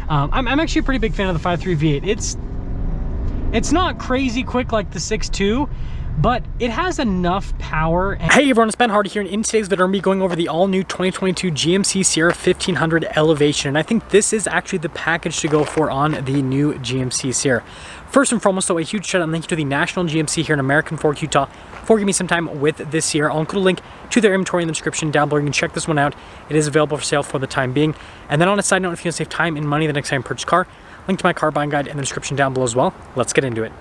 I'm actually a pretty big fan of the 5.3 V8. It's not crazy quick like the 6.2, but it has enough power. Hey everyone, it's Ben Hardy here, and in today's video, I'm going to be going over the all-new 2022 GMC Sierra 1500 Elevation, and I think this is actually the package to go for on the new GMC Sierra. First and foremost, though, a huge shout out and thank you to the National GMC here in American Fork, Utah, for giving me some time with this Sierra. I'll include a link to their inventory in the description down below. You can check this one out. It is available for sale for the time being. And then on a side note, if you want to save time and money the next time you purchase a car, link to my car buying guide in the description down below as well. Let's get into it.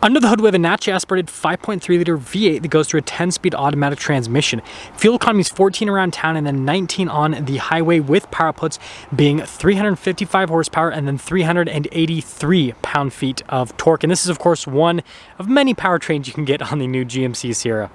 Under the hood, we have a naturally aspirated 5.3-liter V8 that goes through a 10-speed automatic transmission. Fuel economy is 14 around town and then 19 on the highway, with power outputs being 355 horsepower and then 383 pound-feet of torque. And this is, of course, one of many powertrains you can get on the new GMC Sierra.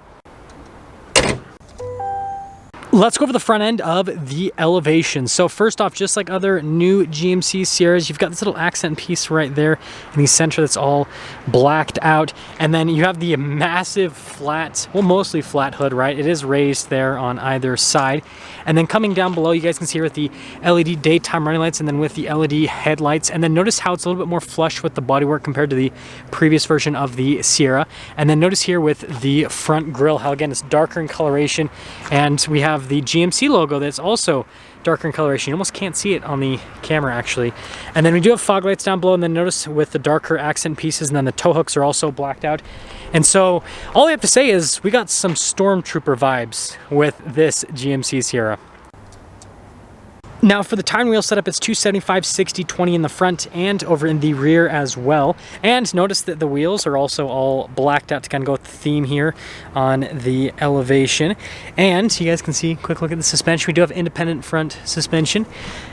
Let's go over the front end of the Elevation. So first off, just like other new GMC Sierras, you've got this little accent piece right there in the center that's all blacked out. And then you have the massive flat, well, mostly flat hood, right? It is raised there on either side. And then coming down below, you guys can see here with the LED daytime running lights and then with the LED headlights. And then notice how it's a little bit more flush with the bodywork compared to the previous version of the Sierra. And then notice here with the front grille, how again, it's darker in coloration. And we have the GMC logo that's also darker in coloration. You almost can't see it on the camera actually. And then we do have fog lights down below, and then notice with the darker accent pieces, and then the tow hooks are also blacked out. And so all I have to say is we got some Stormtrooper vibes with this GMC Sierra. Now for the tire wheel setup, it's 275, 60, 20 in the front and over in the rear as well. And notice that the wheels are also all blacked out to kind of go with the theme here on the Elevation. And you guys can see, quick look at the suspension. We do have independent front suspension.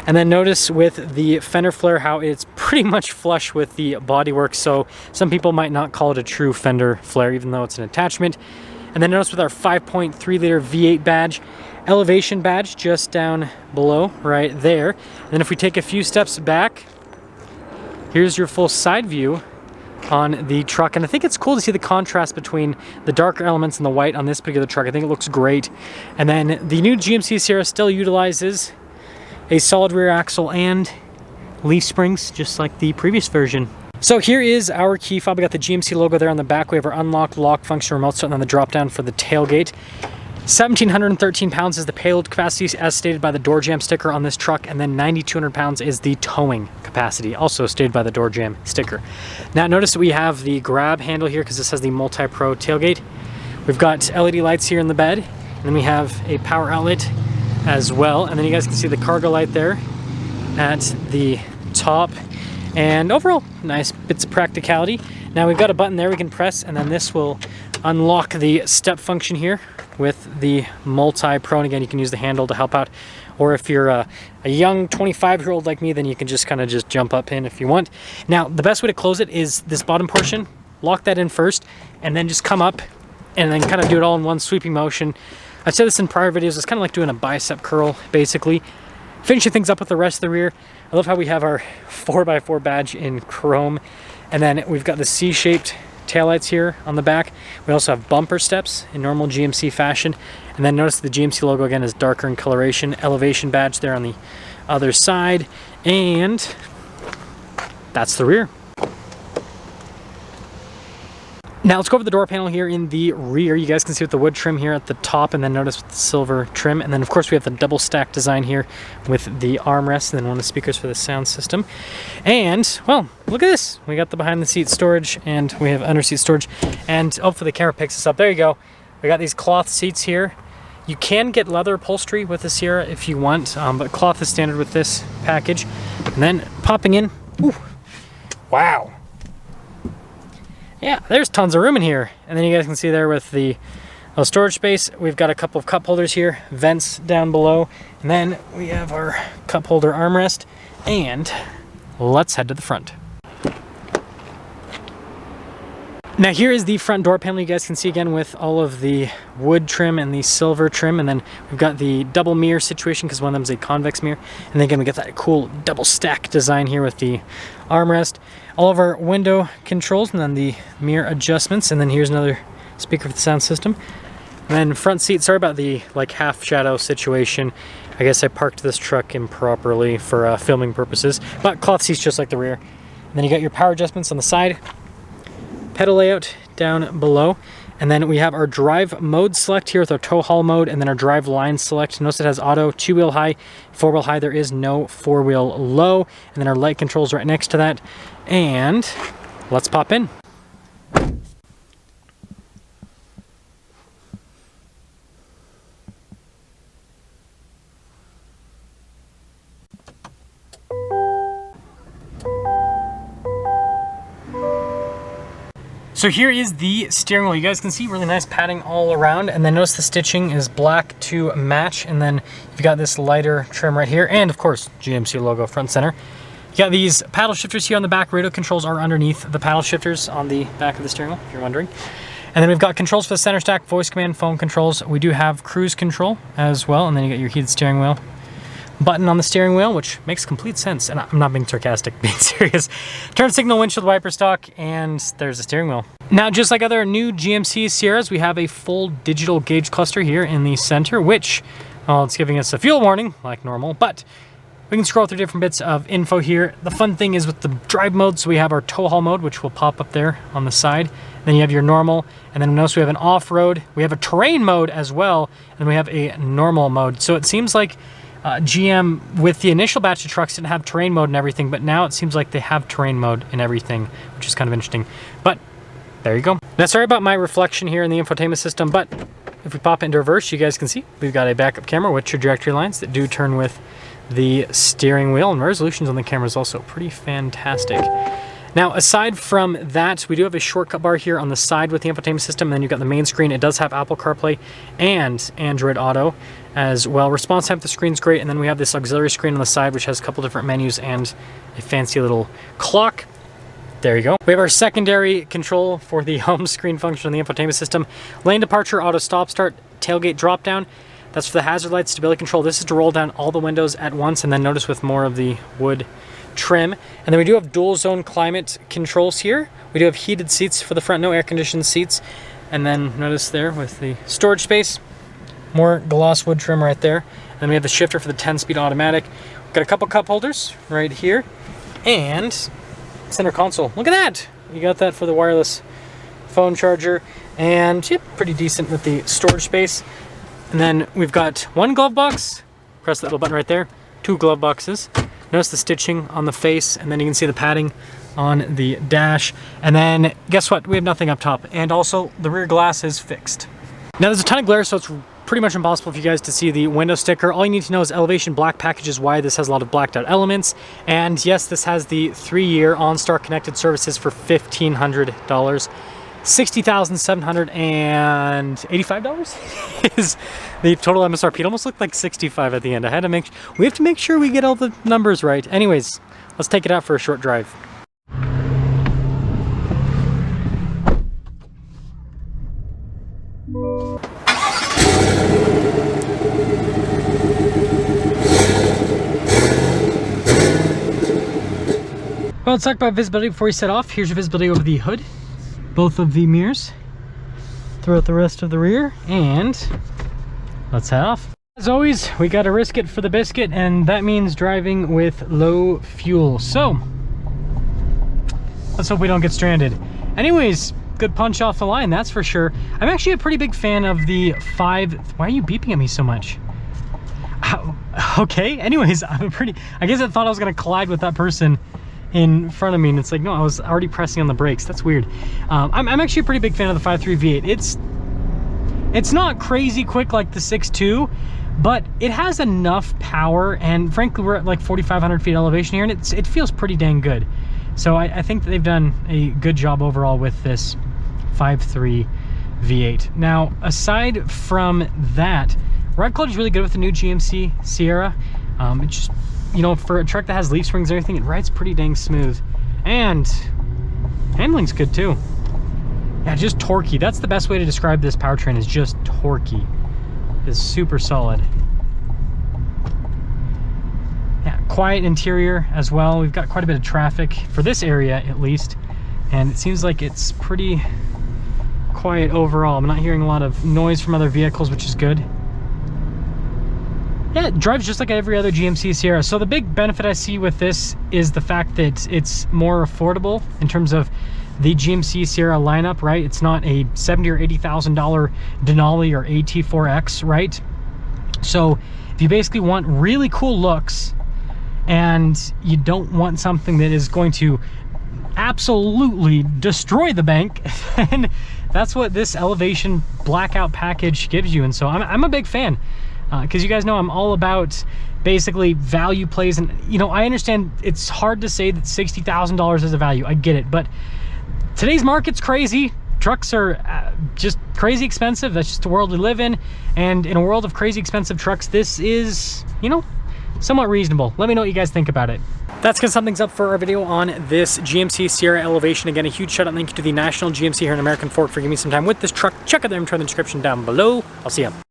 And then notice with the fender flare how it's pretty much flush with the bodywork. So some people might not call it a true fender flare, even though it's an attachment. And then notice with our 5.3-liter V8 badge, Elevation badge just down below right there. And then if we take a few steps back, here's your full side view on the truck. And I think it's cool to see the contrast between the darker elements and the white on this particular truck. I think it looks great. And then the new GMC Sierra still utilizes a solid rear axle and leaf springs, just like the previous version. So here is our key fob. We got the GMC logo there on the back. We have our unlock lock function remote start, and then the drop down for the tailgate. 1,713 pounds is the payload capacity as stated by the door jam sticker on this truck, and then 9,200 pounds is the towing capacity, also stated by the door jam sticker. Now notice that we have the grab handle here because this has the multi-pro tailgate. We've got LED lights here in the bed, and then we have a power outlet as well, and then you guys can see the cargo light there at the top. And overall, nice bits of practicality. Now we've got a button there we can press, and then this will unlock the step function here with the multi-pro. And again, you can use the handle to help out. Or if you're a young 25-year-old like me, then you can just kind of just jump up in if you want. Now, the best way to close it is this bottom portion. Lock that in first, and then just come up and then kind of do it all in one sweeping motion. I've said this in prior videos. It's kind of like doing a bicep curl, basically. Finishing things up with the rest of the rear. I love how we have our 4x4 badge in chrome. And then we've got the C-shaped taillights here on the back. We also have bumper steps in normal GMC fashion. And then notice the GMC logo again is darker in coloration. Elevation badge there on the other side. And that's the rear. Now let's go over the door panel here in the rear. You guys can see with the wood trim here at the top, and then notice with the silver trim. And then of course we have the double stack design here with the armrest, and then one of the speakers for the sound system. And well, look at this. We got the behind the seat storage, and we have under seat storage. And hopefully the camera picks this up. There you go. We got these cloth seats here. You can get leather upholstery with the Sierra if you want, but cloth is standard with this package. And then popping in, ooh, wow. Yeah, there's tons of room in here. And then you guys can see there with the storage space, we've got a couple of cup holders here, vents down below, and then we have our cup holder armrest. And let's head to the front. Now here is the front door panel. You guys can see again with all of the wood trim and the silver trim, and then we've got the double mirror situation because one of them is a convex mirror. And then again we get that cool double stack design here with the armrest. All of our window controls, and then the mirror adjustments, and then here's another speaker for the sound system. And then front seat, sorry about the like half shadow situation. I guess I parked this truck improperly for filming purposes, but cloth seats just like the rear. And then you got your power adjustments on the side, pedal layout down below. And then we have our drive mode select here with our tow haul mode, and then our drive line select. Notice it has auto, 2-wheel high, 4-wheel high. There is no 4-wheel low. And then our light controls right next to that. And let's pop in. So here is the steering wheel. You guys can see really nice padding all around, and then notice the stitching is black to match, and then you've got this lighter trim right here, and of course GMC logo front center. You got these paddle shifters here on the back. Radio controls are underneath the paddle shifters on the back of the steering wheel, if you're wondering. And then we've got controls for the center stack, voice command, phone controls. We do have cruise control as well, and then you got your heated steering wheel button on the steering wheel, which makes complete sense, and I'm not being sarcastic, being serious. Turn signal, windshield wiper stock, and there's the steering wheel. Now, just like other new GMC Sierras, we have a full digital gauge cluster here in the center, which, well, it's giving us a fuel warning, like normal, but we can scroll through different bits of info here. The fun thing is with the drive mode, so we have our tow haul mode, which will pop up there on the side. Then you have your normal, and then notice we have an off-road, we have a terrain mode as well, and we have a normal mode. So it seems like GM, with the initial batch of trucks, didn't have terrain mode and everything, but now it seems like they have terrain mode and everything, which is kind of interesting. But there you go. Now, sorry about my reflection here in the infotainment system, but if we pop it into reverse, you guys can see we've got a backup camera with trajectory lines that do turn with the steering wheel, and resolutions on the camera is also pretty fantastic. Now, aside from that, we do have a shortcut bar here on the side with the infotainment system, and then you've got the main screen. It does have Apple CarPlay and Android Auto as well. Response time to the screen's great, and then we have this auxiliary screen on the side, which has a couple different menus and a fancy little clock. There you go. We have our secondary control for the home screen function on the infotainment system. Lane departure, auto stop start, tailgate drop down. That's for the hazard light, stability control. This is to roll down all the windows at once, and then notice with more of the wood trim. And then we do have dual zone climate controls here. We do have heated seats for the front, no air conditioned seats. And then notice there with the storage space, more gloss wood trim right there. And then we have the shifter for the 10-speed automatic. We've got a couple cup holders right here, and center console. Look at that. You got that for the wireless phone charger, and yep, pretty decent with the storage space. And then we've got one glove box. Press that little button right there. 2 glove boxes. Notice the stitching on the face, and then you can see the padding on the dash. And then guess what? We have nothing up top. And also the rear glass is fixed. Now there's a ton of glare, so it's pretty much impossible for you guys to see the window sticker. All you need to know is Elevation Black Package is why this has a lot of blacked out elements. And yes, this has the 3-year OnStar connected services for $1,500. $60,785 is the total MSRP. It almost looked like 65 at the end. I had to we have to make sure we get all the numbers right. Anyways, let's take it out for a short drive. Well, let's talk about visibility before we set off. Here's your visibility over the hood, both of the mirrors, throughout the rest of the rear, and let's head off. As always, we gotta risk it for the biscuit, and that means driving with low fuel. So let's hope we don't get stranded. Anyways, good punch off the line, that's for sure. I'm actually a pretty big fan of the why are you beeping at me so much? Okay, anyways, I guess I thought I was gonna collide with that person in front of me, and it's like, no, I was already pressing on the brakes. That's weird. I'm actually a pretty big fan of the 5.3 V8. It's not crazy quick like the 6.2, but it has enough power, and frankly, we're at like 4,500 feet elevation here, and it feels pretty dang good. So I think that they've done a good job overall with this 5.3 V8. Now, aside from that, ride quality is really good with the new GMC Sierra. It's just, you know, for a truck that has leaf springs and everything, it rides pretty dang smooth. And handling's good too. Yeah, just torquey. That's the best way to describe this powertrain, is just torquey. It's super solid. Yeah, quiet interior as well. We've got quite a bit of traffic for this area at least. And it seems like it's pretty quiet overall. I'm not hearing a lot of noise from other vehicles, which is good. Yeah, it drives just like every other GMC Sierra. So the big benefit I see with this is the fact that it's more affordable in terms of the GMC Sierra lineup, right? It's not a $70,000 or $80,000 Denali or AT4X, right? So if you basically want really cool looks and you don't want something that is going to absolutely destroy the bank, and that's what this Elevation blackout package gives you. And so I'm a big fan, because you guys know I'm all about basically value plays. And you know, I understand it's hard to say that $60,000 is a value, I get it, but today's market's crazy. Trucks are just crazy expensive. That's just the world we live in. And in a world of crazy expensive trucks, this is, you know, somewhat reasonable. Let me know what you guys think about it. That's because something's up for our video on this GMC Sierra Elevation. Again, a huge shout out and thank you to the National GMC here in American Fork for giving me some time with this truck. Check out the info in the description down below. I'll see you.